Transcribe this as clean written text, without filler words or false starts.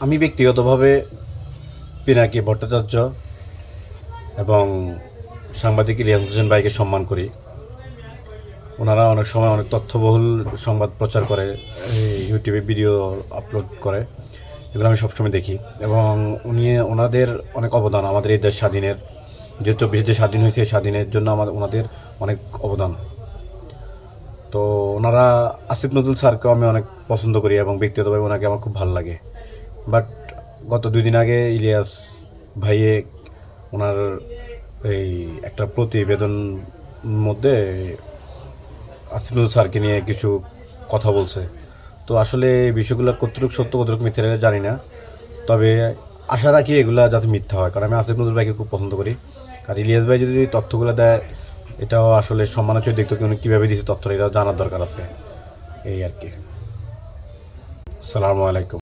আমি ব্যক্তিগতভাবে পিনাকি ভট্টাচার্য এবং সাংবাদিক ইলিয়াস হোসেন ভাইকে সম্মান করি। ওনারা অনেক সময় অনেক তথ্যবহুল সংবাদ প্রচার করে, ইউটিউবে ভিডিও আপলোড করে, এগুলো আমি সবসময় দেখি। এবং ওনাদের অনেক অবদান আমাদের এই দেশ স্বাধীনের, যে 24 যে স্বাধীন হয়েছে, স্বাধীনের জন্য ওনাদের অনেক অবদান। তো ওনারা আসিফ নজরুল স্যারকেও আমি অনেক পছন্দ করি এবং ব্যক্তিগতভাবে ওনাকে আমার খুব ভালো লাগে। বাট গত 2 দিন আগে ইলিয়াস ভাইয়ে ওনার এই একটা প্রতিবেদন মধ্যে আসিফ নজরুল স্যারকে নিয়ে কিছু কথা বলছে। তো আসলে এই বিষয়গুলো কতটুকু সত্য কতটুকু মিথ্যা জানি না, তবে আশা রাখি এগুলা যাতে মিথ্যা হয়, কারণ আমি আসিফ নজরুল ভাইকে খুব পছন্দ করি। আর ইলিয়াস ভাই যদি তথ্যগুলো দেয়, এটাও আসলে সম্মানজনক দেখতে উনি কীভাবে দিয়েছে তথ্যটা, এটাও জানার দরকার আছে, এই আর কি। আসসালামু আলাইকুম।